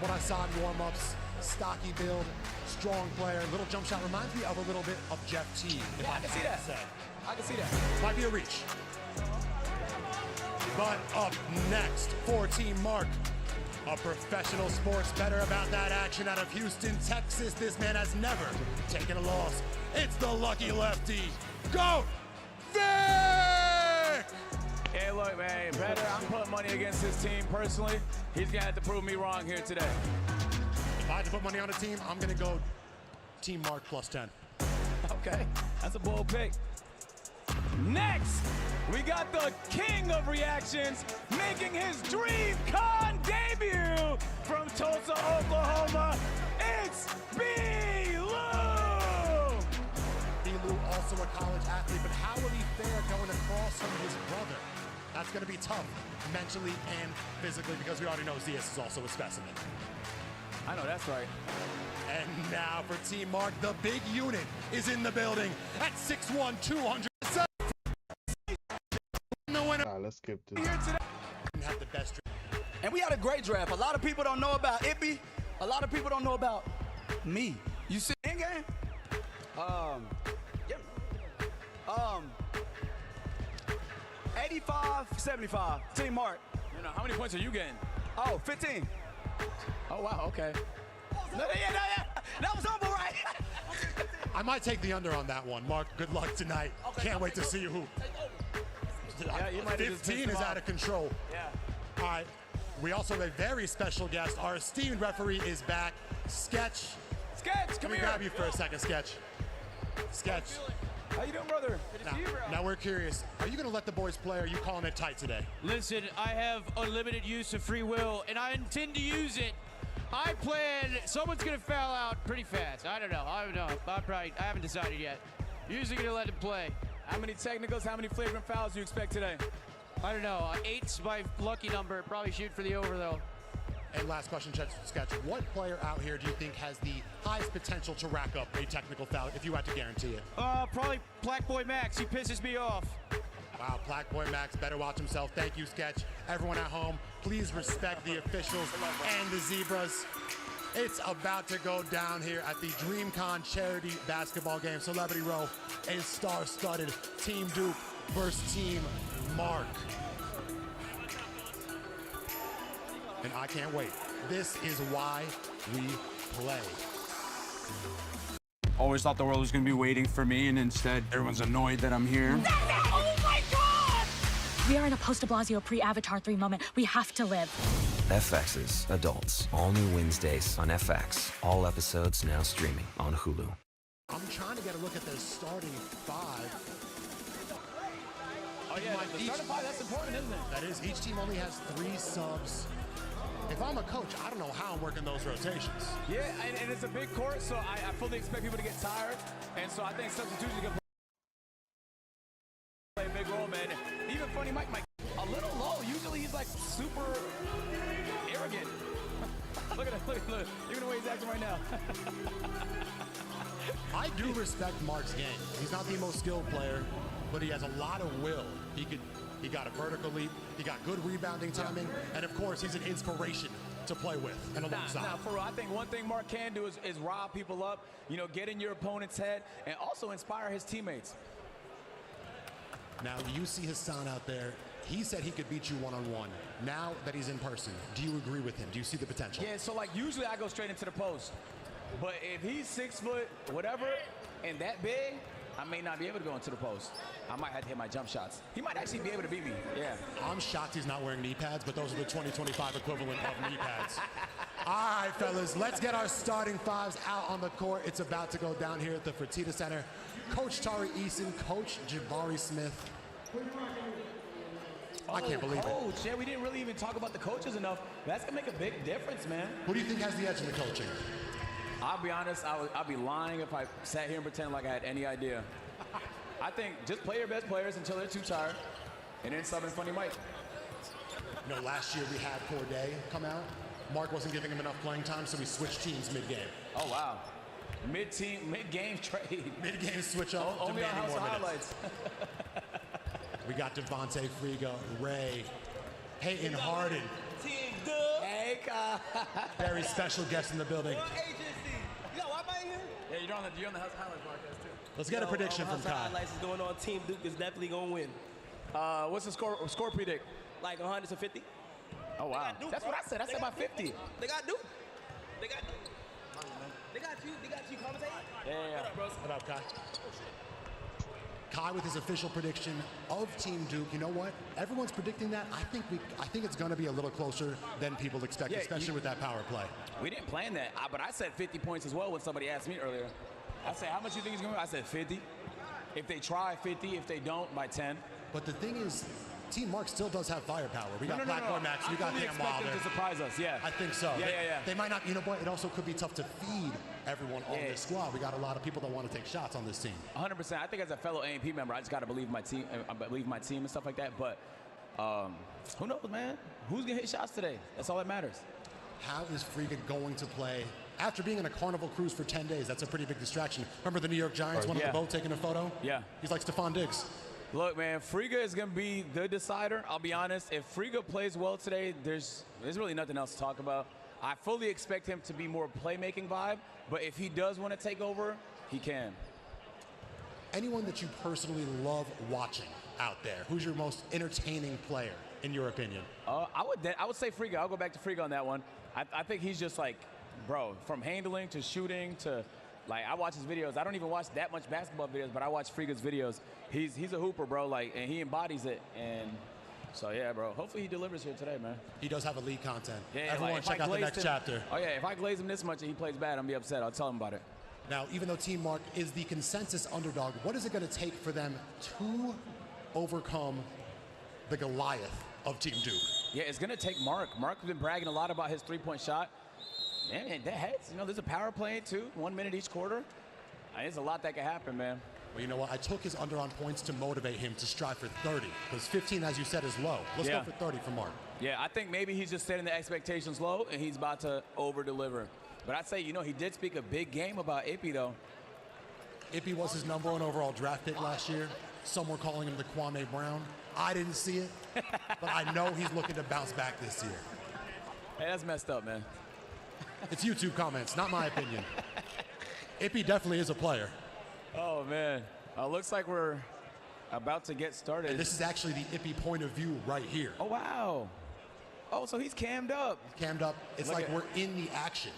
what I saw in warm-ups. Stocky build, strong player, little jump shot. Reminds me of a little bit of Jeff T. Yeah, I can see that. I can see that. Might be a reach. But up next for Team Mark, a professional sports bettor about that action out of Houston, Texas. This man has never taken a loss. It's the lucky lefty. Go, Vic! Hey, look, man, better. I'm putting money against his team personally. He's gonna have to prove me wrong here today. If I had to put money on a team, I'm gonna go Team Mark plus 10. Okay, that's a bold pick. Next, we got the king of reactions making his DreamCon debut from Tulsa, Oklahoma. It's B-Lou! B-Lou, also a college athlete, but how will he fare going across from his brother? That's gonna be tough, mentally and physically, because we already know Zias is also a specimen. I know, that's right. And now for Team Mark, the big unit is in the building at 6'1", 207. Let's skip this. Here today. Have the best. And we had a great draft. A lot of people don't know about Ippy. A lot of people don't know about me. You see in game? Yep. 85-75. Team Mark. You know, how many points are you getting? Oh, 15. Oh, wow, okay. No, yeah. That was humble, right? I might take the under on that one. Mark, good luck tonight. Okay, Can't wait to see you hoop. Yeah, you might have just 15 is out of control. Yeah. All right. We also have a very special guest. Our esteemed referee is back. Sketch. Sketch, come Can we here. grab you for a second, Sketch? Sketch. How you doing, brother? Good to see you, bro. Now we're curious. Are you going to let the boys play, or are you calling it tight today? Listen, I have unlimited use of free will, and I intend to use it. I plan, someone's going to foul out pretty fast. I don't know. I haven't decided yet. Usually going to let him play. How many technicals, how many flagrant fouls do you expect today? I don't know. 8's my lucky number. Probably shoot for the over, though. And last question, Sketch. What player out here do you think has the highest potential to rack up a technical foul, if you had to guarantee it? Probably Black Boy Max. He pisses me off. Wow, Black Boy Max better watch himself. Thank you, Sketch. Everyone at home, please respect the officials and the Zebras. It's about to go down here at the DreamCon charity basketball game. Celebrity Row, a star-studded Team Duke versus Team Mark. And I can't wait. This is why we play. Always thought the world was going to be waiting for me, and instead everyone's annoyed that I'm here. Oh my God! We are in a post-de Blasio pre-Avatar 3 moment. We have to live. FX's Adults, all new Wednesdays on FX. All episodes now streaming on Hulu. I'm trying to get a look at their starting five. Oh, yeah, the starting five, that's important, isn't it? That is, each team only has 3 subs. If I'm a coach, I don't know how I'm working those rotations. Yeah, and it's a big court, so I fully expect people to get tired. And so I think substitutions can play a big role, man. Even Funny Mike, a little low. Usually he's like super arrogant. Look at him, look. Even the way he's acting right now. I do respect Mark's game. He's not the most skilled player, but he has a lot of will. He got a vertical leap, he got good rebounding timing, and of course, he's an inspiration to play with and alongside. Now, for real, I think one thing Mark can do is rile people up, you know, get in your opponent's head, and also inspire his teammates. Now, you see Hassan out there. He said he could beat you one-on-one. Now that he's in person, do you agree with him? Do you see the potential? Yeah, so like usually I go straight into the post. But if he's 6 foot, whatever, and that big, I may not be able to go into the post. I might have to hit my jump shots. He might actually be able to beat me, yeah. I'm shocked he's not wearing knee pads, but those are the 2025 equivalent of knee pads. All right, fellas, let's get our starting fives out on the court. It's about to go down here at the Fertitta Center. Coach Tari Eason, Coach Jabari Smith. I can't believe it. Coach, yeah, we didn't really even talk about the coaches enough. That's gonna make a big difference, man. Who do you think has the edge in the coaching? I'll be honest, I'll be lying if I sat here and pretend like I had any idea. I think just play your best players until they're too tired, and then sub in Funny Mike. You know, last year we had Corday come out. Mark wasn't giving him enough playing time, so we switched teams mid-game. Oh, wow. Mid-game trade. Mid-game switch up. Only on House of Highlights. We got Devontae Friga, Ray, Peyton Harden. Team Dub. Hey, Kyle. Very special guest in the building. Agency. You got Wi-Fi in here? Yeah, you're on the Highlights podcast too. Let's get a prediction from Kai. Highlights is going on. Team Duke is definitely going to win. What's the score predict? Like 150. Oh, wow. Duke, That's what I said. I said about 50. They got Duke. They got Duke. They got you. They got you commentating. Yeah. What up, bros? What up, Kai? Kai with his official prediction of Team Duke. You know what? Everyone's predicting that. I think it's going to be a little closer than people expect, Yeah, especially with that power play. We didn't plan that, but I said 50 points as well when somebody asked me earlier. I said, how much do you think he's going to win? I said 50. If they try, 50. If they don't, by 10. But the thing is, Team Mark still does have firepower. We got Black Boy Max, we got I fully Cam expect Wilder. them to surprise us, yeah. I think so. Yeah. They might not, you know what, it also could be tough to feed everyone on this squad. We got a lot of people that want to take shots on this team. 100%. I think as a fellow A&P member, I just got to believe my team. I believe my team and stuff like that. But who knows, man? Who's going to hit shots today? That's all that matters. How is Friga going to play? After being on a Carnival cruise for 10 days, that's a pretty big distraction. Remember the New York Giants, one on the boat taking a photo? Yeah. He's like Stephon Diggs. Look, man, Friga is going to be the decider. I'll be honest. If Friga plays well today, there's really nothing else to talk about. I fully expect him to be more playmaking vibe, but if he does want to take over, he can. Anyone that you personally love watching out there, who's your most entertaining player, in your opinion? I would say Friga. I'll go back to Friga on that one. I think he's just like, bro, from handling to shooting to, like, I watch his videos. I don't even watch that much basketball videos, but I watch Friga's videos. He's a hooper, bro, like, and he embodies it. And so, yeah, bro, hopefully he delivers here today, man. He does have elite content. Yeah, Everyone like, check out the next chapter. Oh, yeah, if I glaze him this much and he plays bad, I'm going to be upset. I'll tell him about it. Now, even though Team Mark is the consensus underdog, what is it going to take for them to overcome the Goliath of Team Duke? Yeah, it's going to take Mark. Mark's been bragging a lot about his three-point shot. Man, that heads, there's a power play, too, 1 minute each quarter. There's a lot that can happen, man. Well, you know what? I took his under on points to motivate him to strive for 30, because 15, as you said, is low. Let's go for 30 for Mark. Yeah, I think maybe he's just setting the expectations low, and he's about to over-deliver. But I'd say, he did speak a big game about Ippy, though. Ippy was his #1 overall draft pick last year. Some were calling him the Kwame Brown. I didn't see it, but I know he's looking to bounce back this year. Hey, that's messed up, man. It's YouTube comments, not my opinion. Ippy definitely is a player. Oh, man. Looks like we're about to get started. And this is actually the Ippy point of view right here. Oh, wow. Oh, so he's cammed up. Cammed up. It's like we're in the action.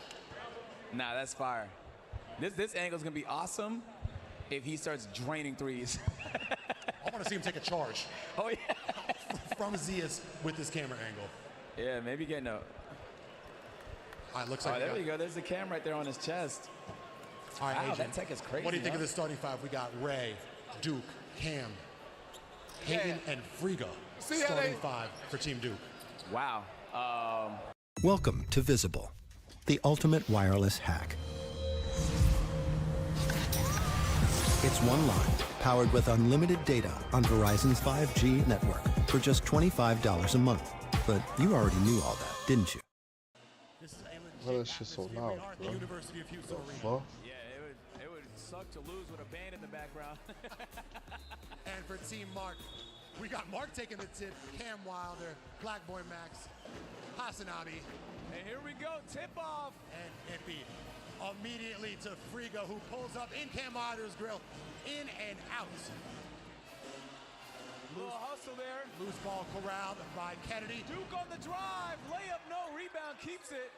Nah, that's fire. This angle's going to be awesome if he starts draining threes. I want to see him take a charge. Oh, yeah. From Zias with this camera angle. Yeah, maybe getting a... All right, looks like there you go. There's the cam right there on his chest. All right, wow, Agent, that tech is crazy. What do you think of the starting five? We got Ray, Duke, Cam, Peyton, and Friga. Starting five for Team Duke. Wow. Welcome to Visible, the ultimate wireless hack. It's one line, powered with unlimited data on Verizon's 5G network for just $25 a month. But you already knew all that, didn't you? Well, it's just so loud, bro. Fuck. Yeah, it would suck to lose with a band in the background. And for Team Mark, we got Mark taking the tip, Cam Wilder, Black Boy Max, Hasanabi. And here we go, tip off. And Ippy immediately to Friga, who pulls up in Cam Wilder's grill, in and out. Little hustle there. Loose ball corralled by Kennedy. Duke on the drive, layup, no, rebound, keeps it.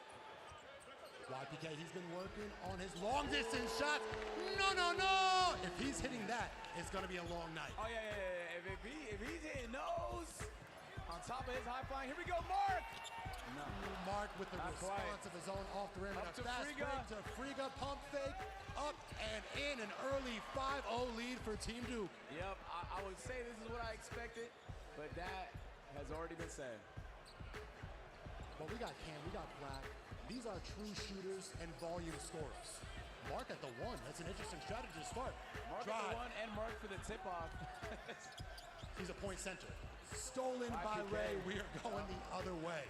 YPK, he's been working on his long distance shots. No. If he's hitting that, it's gonna be a long night. Oh, yeah. If he's hitting those, on top of his high flying, here we go, Mark. No. Mark with the Not response quite. of his own off the rim. Up And to a fast Friga. break to Friga, pump fake, up and in, an early 5-0 lead for Team Duke. Yep, I would say this is what I expected, but that has already been said. Well, we got Cam, we got Black. These are true shooters and volume scorers. Mark at the one. That's an interesting strategy to start. Mark at the one and Mark for the tip-off. He's a point center. Stolen by Ray. We are going the other way.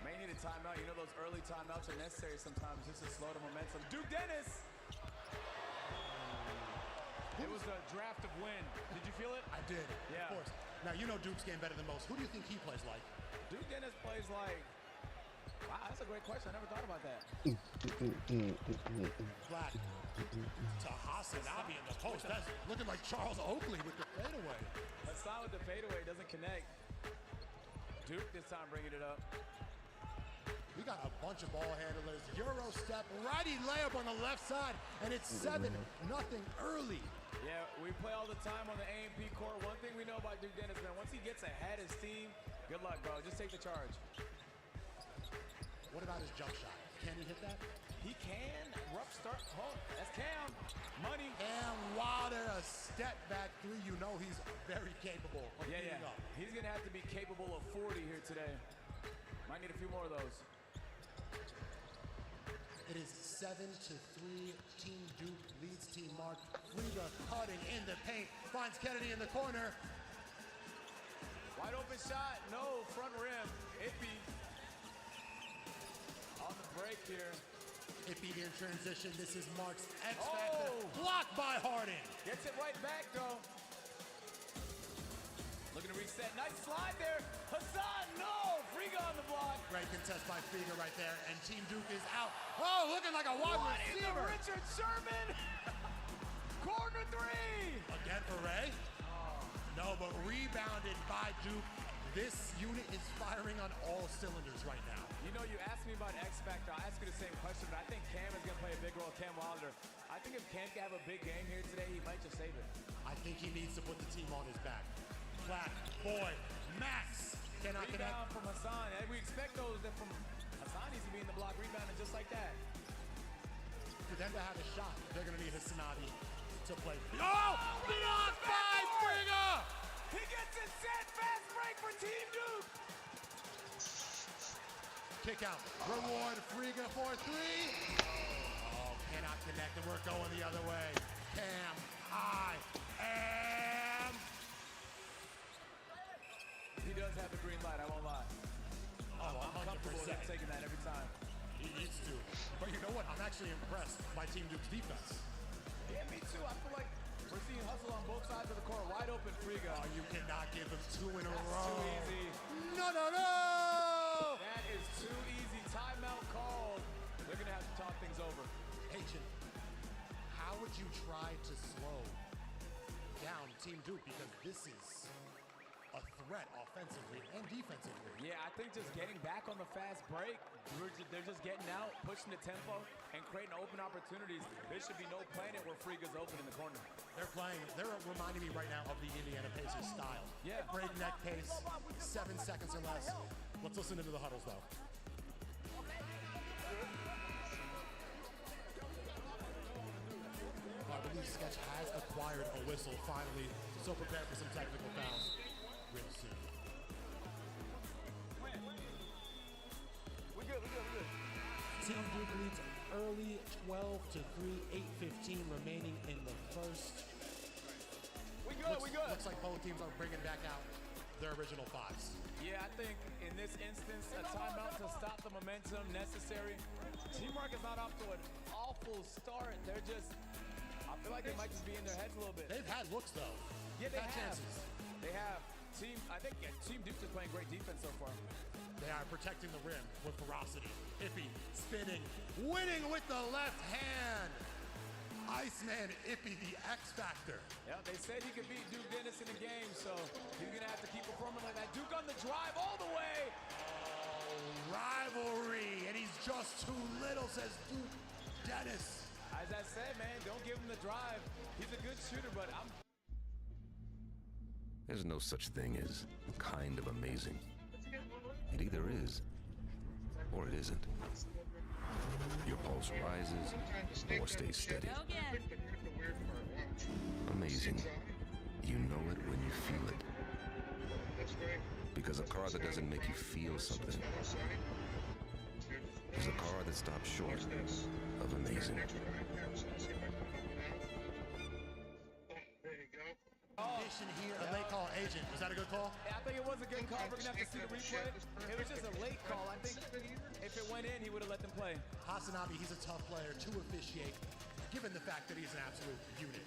May need a timeout. You know those early timeouts are necessary sometimes just to slow the momentum. Duke Dennis. It was a draft of wind. Did you feel it? I did, Yeah. of course. Now, you know Duke's game better than most. Who do you think he plays like? Duke Dennis plays like, wow, that's a great question. I never thought about that. Black to Hasanabi in the post. That's looking like Charles Oakley with the fadeaway. Hassan with the fadeaway doesn't connect. Duke this time bringing it up. We got a bunch of ball handlers. Euro step, righty layup on the left side, and it's 7-0 early. Yeah, we play all the time on the A&P court. One thing we know about Duke Dennis, man, once he gets ahead of his team, good luck, bro. Just take the charge. What about his jump shot? Can he hit that? He can. Rough start. Oh, that's Cam. Money. Cam Wilder, a step back three. You know he's very capable of beating up. He's going to have to be capable of 40 here today. Might need a few more of those. It is 7-3. Team Duke leads Team Mark. Friga cutting in the paint. Finds Kennedy in the corner. Wide open shot. No, front rim. Ippy. On the break here. Ippy in transition. This is Mark's X Factor. Blocked by Harden. Gets it right back, though. Looking to reset. Nice slide there. Hassan, no! Friga on the block. Great contest by Friga right there. And Team Duke is out. Oh, looking like a wide receiver. Richard Sherman. Corner three. Again for Ray. No, but rebounded by Duke. This unit is firing on all cylinders right now. You know, you asked me about X Factor. I'll ask you the same question, but I think Cam is going to play a big role. Cam Wilder. I think if Cam can have a big game here today, he might just save it. I think he needs to put the team on his back. Black, boy, Max cannot connect. Rebound from Hassan. And we expect those that from Hassan needs to be in the block rebounding just like that. For them to have a shot, they're going to need Hasanabi to play. Oh! Blocked by Friga! He gets it set. Fast break for Team Duke. Kick out. Reward Friga for three. Oh, cannot connect, and we're going the other way. Cam, I am. He does have the green light, I won't lie. Oh, I'm comfortable with him taking that every time. He needs to. But you know what? I'm actually impressed by Team Duke's defense. Yeah, me too. I feel like we're seeing hustle on both sides of the court. Wide open, Friga. Oh, you cannot give him two in a row. Too easy. No, no, no! That is too easy. Timeout called. They're going to have to talk things over. Agent, how would you try to slow down Team Duke? Because this is a threat offensively and defensively. Yeah, I think just getting back on the fast break, they're just getting out, pushing the tempo, and creating open opportunities. There should be no planet where Friga's open in the corner. They're reminding me right now of the Indiana Pacers style. Yeah. Breakneck pace, 7 seconds or less. Let's listen into the huddles though. I believe Sketch has acquired a whistle finally, so prepare for some technical fouls real soon. We good. Team Duke leads early 12-3, 8:15 remaining in the first. We good. Looks like both teams are bringing back out their original fives. Yeah, I think in this instance, a timeout to stop the momentum necessary. Team Mark is not off to an awful start. They're just, I feel like they might just be in their heads a little bit. They've had looks though. Yeah, they Had have. chances. They have. Team Duke is playing great defense so far. They are protecting the rim with ferocity. Ippy spinning, winning with the left hand. Iceman Ippy, the X Factor. Yeah, they said he could beat Duke Dennis in the game, so he's gonna have to keep performing like that. Duke on the drive all the way. Oh, rivalry, and he's just too little, says Duke Dennis. As I said, man, don't give him the drive. He's a good shooter, but There's no such thing as kind of amazing. It either is, or it isn't. Your pulse rises, or stays steady. Amazing. You know it when you feel it. Because a car that doesn't make you feel something is a car that stops short of amazing. Condition here, a late call, Agent. Was that a good call? I think it was a good call. We're gonna have to see the replay. It was just a late call. I think if it went in, he would have let them play. Hasanabi, he's a tough player to officiate, given the fact that he's an absolute unit.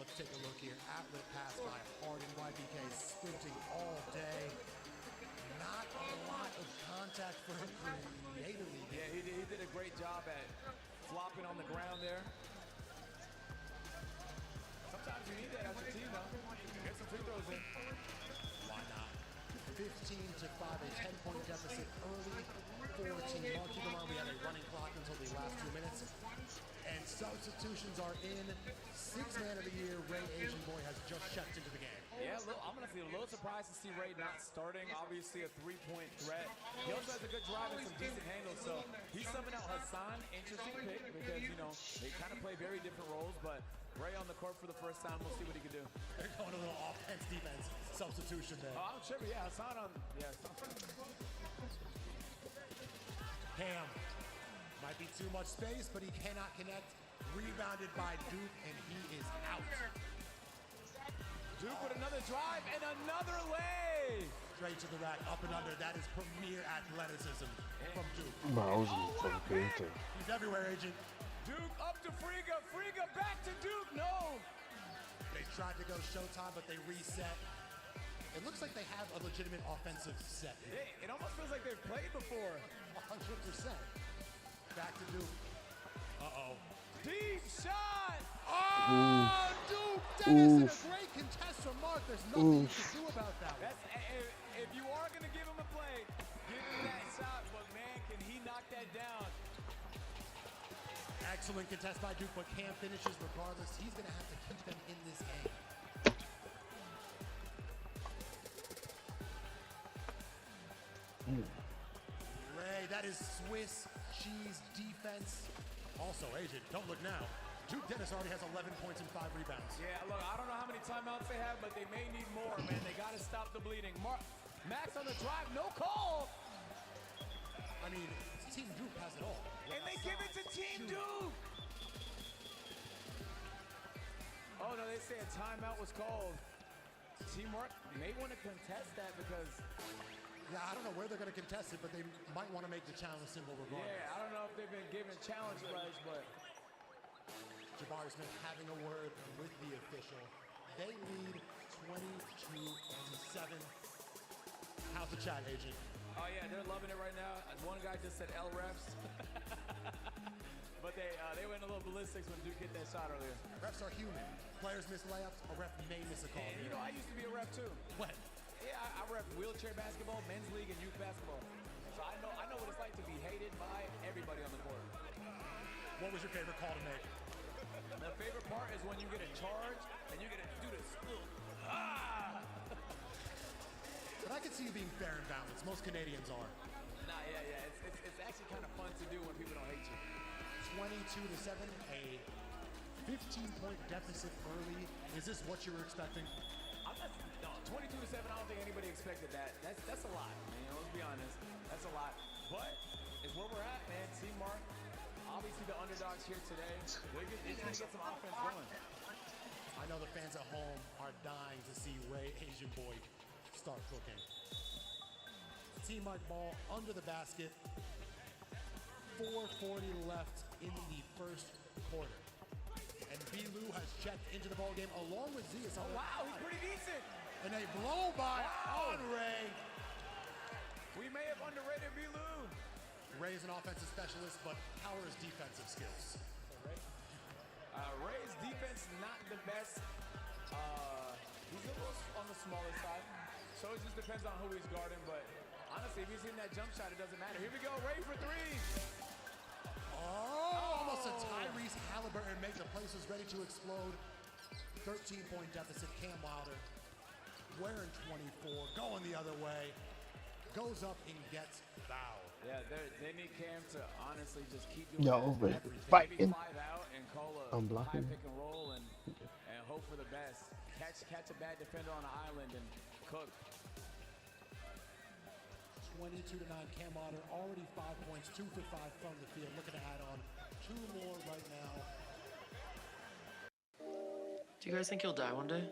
Let's take a look here. Outlet pass by Harden. YBK sprinting all day. Not a lot great job at flopping on the ground there. Sometimes you need that as a team, though. Get some free throws in. Why not? 15 to 5, a 10-point deficit early for Team Mark. Keep in mind we have a running clock until the last 2 minutes. And substitutions are in. Sixth man of the year, Ray Asian Boy, has just checked into the game. Yeah, I'm going to be a little surprised to see Ray not starting. Obviously, a three-point threat. He also has a good drive and some decent handles. So he's subbing out Hassan. Interesting pick because, you know, they kind of play very different roles. But Ray on the court for the first time. We'll see what he can do. They're going a little offense, defense substitution there. Oh, I'm tripping. Yeah, Hassan on. Yeah. Cam. Might be too much space, but he cannot connect. Rebounded by Duke, and he is out. Duke with another drive and another lay. Straight to the rack, up and under. That is premier athleticism from Duke. Wow, He's everywhere, Agent. Duke up to Friga. Friga back to Duke. No. They tried to go Showtime, but they reset. It looks like they have a legitimate offensive set. It almost feels like they've played before. 100%. Back to Duke. Uh-oh. Deep shot! Oh, Duke! Dennis, and a great contest from Mark. There's nothing you can do about that one. If you are going to give him a play, give him that shot. But, man, can he knock that down? Excellent contest by Duke, but Cam finishes regardless. He's going to have to keep them in this game. Ray, that is Swiss cheese defense. Also, Agent, don't look now. Duke Dennis already has 11 points and 5 rebounds. Yeah, look, I don't know how many timeouts they have, but they may need more, man. They got to stop the bleeding. Max on the drive, no call. I mean, Team Duke has it all. And they give it to Team Duke. Oh, no, they say a timeout was called. Teamwork may want to contest that because... Yeah, I don't know where they're going to contest it, but they might want to make the challenge symbol regardless. Yeah, I don't know if they've been given challenge rights, but... Jabari Smith having a word with the official. They lead 22-7. How's the chat, Agent? Oh, yeah, they're loving it right now. One guy just said L refs. But they went a little ballistics when Duke hit that shot earlier. Refs are human. Players miss layups. A ref may miss a call. And, you know, I used to be a ref, too. When? Yeah, I ref wheelchair basketball, men's league, and youth basketball. So I know what it's like to be hated by everybody on the court. What was your favorite call to make? My favorite part is when you get a charge and you get to do this. Ah! But I can see you being fair and balanced. Most Canadians are. Nah, yeah. It's actually kind of fun to do when people don't hate you. 22-7, a 15-point deficit early. Is this what you were expecting? 22-7, I don't think anybody expected that. That's a lot, man. Let's be honest. That's a lot. But it's where we're at, man. Team Mark, obviously the underdogs here today. They're going to get some offense going. I know the fans at home are dying to see Ray Asian Boy start cooking. Team Mark ball under the basket. 4:40 left in the first quarter. And B-Lou has checked into the ball game along with Zias. Oh, wow, he's pretty decent. And a blow by on Ray. We may have underrated B-Lou. Ray is an offensive specialist, but power is defensive skills. Ray's defense not the best. He's a little on the smaller side. So it just depends on who he's guarding. But honestly, if he's hitting that jump shot, it doesn't matter. Here we go, Ray for three. Oh, almost a Tyrese Halliburton make the places ready to explode. 13-point deficit, Cam Wilder. Wearing 24, going the other way. Goes up and gets fouled. Yeah, they need Cam to honestly just keep doing fighting. Maybe 5 out and call a I'm blocking. high pick and roll and hope for the best. Catch a bad defender on an island and cook. 22-9, Cam Wilder already 5 points, 2 for 5 from the field. Looking to add on 2 more right now. Do you guys think you'll die one day?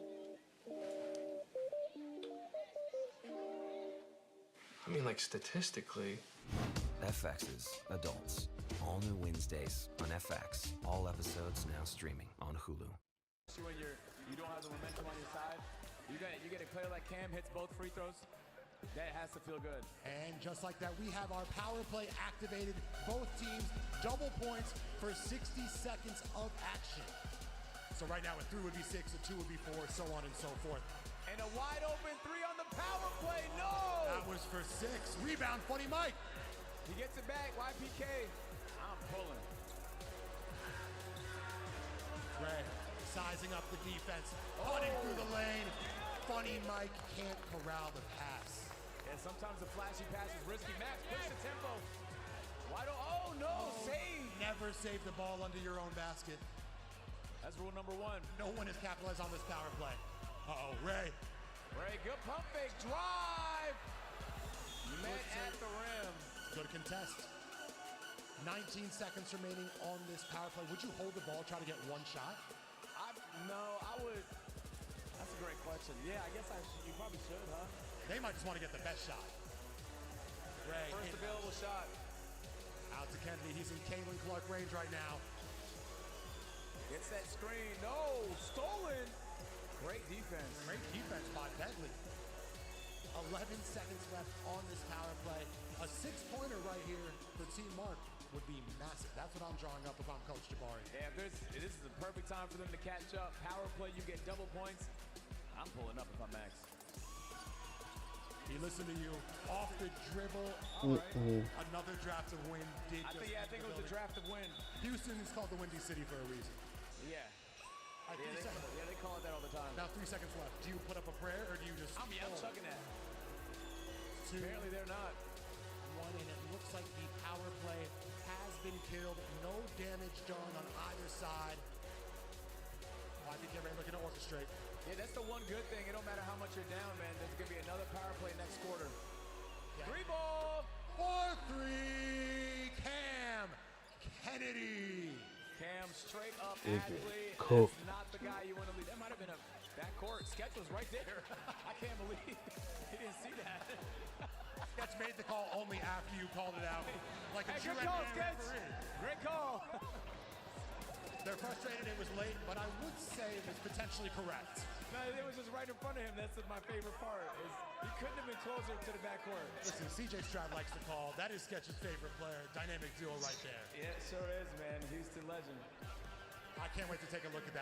I mean, like, statistically. FX's Adults. All new Wednesdays on FX. All episodes now streaming on Hulu. When you don't have the momentum on your side, you get a player like Cam hits both free throws. That has to feel good. And just like that, we have our power play activated. Both teams double points for 60 seconds of action. So right now, a 3 would be 6, a 2 would be 4, so on and so forth. And a wide open 3 on the power play. No! That was for 6. Rebound, Funny Mike. He gets it back. YPK. I'm pulling. Ray sizing up the defense, running through the lane. Funny Mike can't corral the pass. And sometimes the flashy pass is risky. Max, push the tempo. Why don't, oh no, save. Never save the ball under your own basket. That's rule number 1. No one has capitalized on this power play. Uh-oh, Ray. Ray, good pump fake, drive. Met at the rim. Good contest. 19 seconds remaining on this power play. Would you hold the ball, try to get one shot? No, I would. That's a great question. Yeah, I guess you probably should, huh? They might just want to get the best shot. Ray. First available shot. Out to Kennedy. He's in Caitlin Clark range right now. Gets that screen. No, stolen. Great defense. Great defense by Bentley. 11 seconds left on this power play. A 6-pointer right here for Team Mark would be massive. That's what I'm drawing up if I'm Coach Jabari. Yeah, this is the perfect time for them to catch up. Power play, you get double points. I'm pulling up if I'm Max. He listened to you. Off the dribble. All right. Another draft of win did I think it was a draft of win. Houston is called the Windy City for a reason. Yeah. All right, 3 seconds. Yeah, they call it that all the time. Now 3 seconds left. Do you put up a prayer or do you just... I'm chugging that. 2. Apparently they're not. 1, and it looks like the power play has been killed. No damage done on either side. I think they're looking to orchestrate. Yeah, that's the one good thing. It don't matter how much you're down, man. There's going to be another power play next quarter. Yeah. 3 ball. 4-3, Cam Kennedy. Cam straight up Big athlete. cook. That's not the guy you want to lead. That might have been a backcourt. Sketch was right there. I can't believe he didn't see that. Sketch made the call only after you called it out. Like a Hey, true good call, NBA Sketch. referee. Great call. They're frustrated it was late, but I would say it was potentially correct. No, it was just right in front of him. That's my favorite part. Is he couldn't have been closer to the backcourt. Listen, CJ Stroud likes to call. That is Sketch's favorite player. Dynamic duo right there. Yeah, it sure is, man. Houston legend. I can't wait to take a look at that.